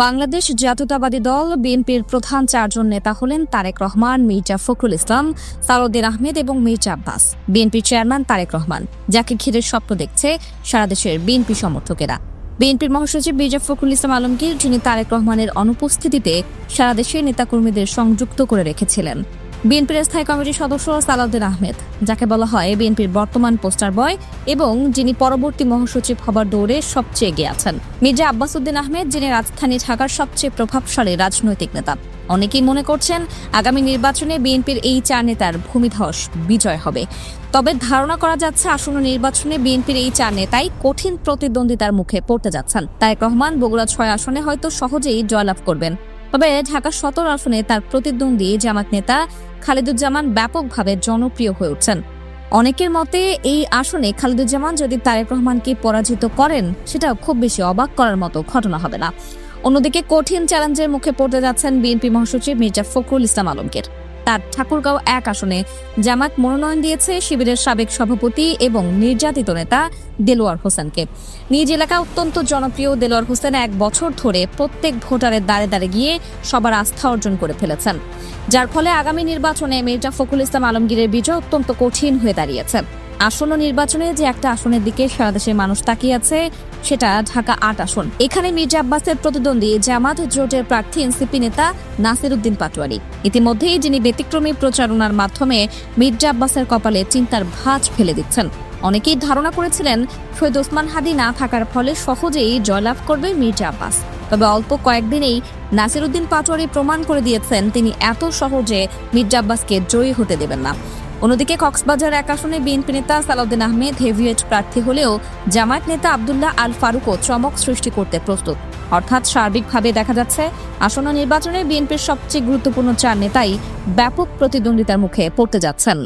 বাংলাদেশ জাতীয়তাবাদী দল বিএনপির প্রধান চারজন নেতা হলেন তারেক রহমান, মির্জা ফখরুল ইসলাম, সালাউদ্দিন আহমেদ এবং মির্জা আব্বাস। বিএনপির চেয়ারম্যান তারেক রহমান, যাকে ঘিরে স্বপ্ন দেখছে সারা দেশের বিএনপি সমর্থকেরা। বিএনপির মহাসচিব মির্জা ফখরুল ইসলাম আলমগীর, যিনি তারেক রহমানের অনুপস্থিতিতে সারা দেশের নেতাকর্মীদের সংযুক্ত করে রেখেছিলেন। বিএনপির স্থায়ী কমিটির সদস্য সালাউদ্দিন আহমেদ, যাকে বলা হয় বিএনপির বর্তমান পোস্টার বয় এবং যিনি পরবর্তী মহাসচিব হবার দৌড়ে সবচেয়ে এগিয়ে আছেন। মির্জা আব্বাস উদ্দিন আহমেদ, যিনি রাজধানী ঢাকার সবচেয়ে প্রভাবশালী রাজনৈতিক নেতা। অনেকেই মনে করছেন আগামী নির্বাচনে বিএনপির এই চার নেতার ভূমিধস বিজয় হবে। তবে ধারণা করা যাচ্ছে আসন্ন নির্বাচনে বিএনপির এই চার নেতাই কঠিন প্রতিদ্বন্দ্বিতার মুখে পড়তে যাচ্ছেন। তারেক রহমান বগুড়া 6 আসনে হয়তো সহজেই জয়লাভ করবেন, তবে ঢাকা 17 আসনে তার প্রতিদ্বন্দ্বী জামাত নেতা খালেদুজ্জামান ব্যাপকভাবে জনপ্রিয় হয়ে উঠছেন। অনেকের মতে এই আসনে খালেদুজ্জামান যদি তারেক রহমানকে পরাজিত করেন, সেটা খুব বেশি অবাক করার মতো ঘটনা হবে না। অন্যদিকে কঠিন চ্যালেঞ্জের মুখে পড়তে যাচ্ছেন বিএনপি মহাসচিব মির্জা ফখরুল ইসলাম আলমগীর। তার ঠাকুরগাঁও 1 আসনে জামাত মনোনয়ন দিয়েছে শিবিরের সাবেক সভাপতি এবং নির্যাতিত নেতা দেলোয়ার হোসেনকে। নিজ এলাকা অত্যন্ত জনপ্রিয় দেলোয়ার হোসেন 1 বছর ধরে প্রত্যেক ভোটারের দ্বারে দ্বারে গিয়ে সবার আস্থা অর্জন করে ফেলেছেন, যার ফলে আগামী নির্বাচনে মির্জা ফখরুল ইসলাম আলমগীরের বিজয় অত্যন্ত কঠিন হয়ে দাঁড়িয়েছে। আসন্ন নির্বাচনে যে একটা আসনের দিকে সারা দেশের মানুষ তাকিয়ে আছে, সেটা ঢাকা 8 আসন। এখানে মির্জা আব্বাসের প্রতিদ্বন্দ্বী জামাত জোটের প্রার্থী এনসিপি নেতা নাসিরউদ্দিন পাটোয়ারি। ইতিমধ্যেই যিনি ব্যতিক্রমী প্রচারণার মাধ্যমে মির্জা আব্বাসের কপালে চিন্তার ভাঁজ ফেলে দিচ্ছেন। অনেকেই ধারণা করেছিলেন শহীদ ওসমান হাদি না থাকার ফলে সহজেই জয়লাভ করবে মির্জা আব্বাস। তবে অল্প কয়েকদিনেই নাসিরউদ্দিন পাটোয়ারি প্রমাণ করে দিয়েছেন তিনি এত সহজে মির্জা আব্বাসকে জয়ী হতে দেবেন না। অন্যদিকে কক্সবাজার 1 আসনে বিএনপি নেতা সালাউদ্দিন আহমেদ হেভিওয়েট প্রার্থী হলেও জামায়াত নেতা আব্দুল্লাহ আল ফারুকও চমক সৃষ্টি করতে প্রস্তুত। অর্থাৎ সার্বিকভাবে দেখা যাচ্ছে আসন্ন নির্বাচনে বিএনপির সবচেয়ে গুরুত্বপূর্ণ 4 নেতাই ব্যাপক প্রতিদ্বন্দ্বিতার মুখে পড়তে যাচ্ছেন।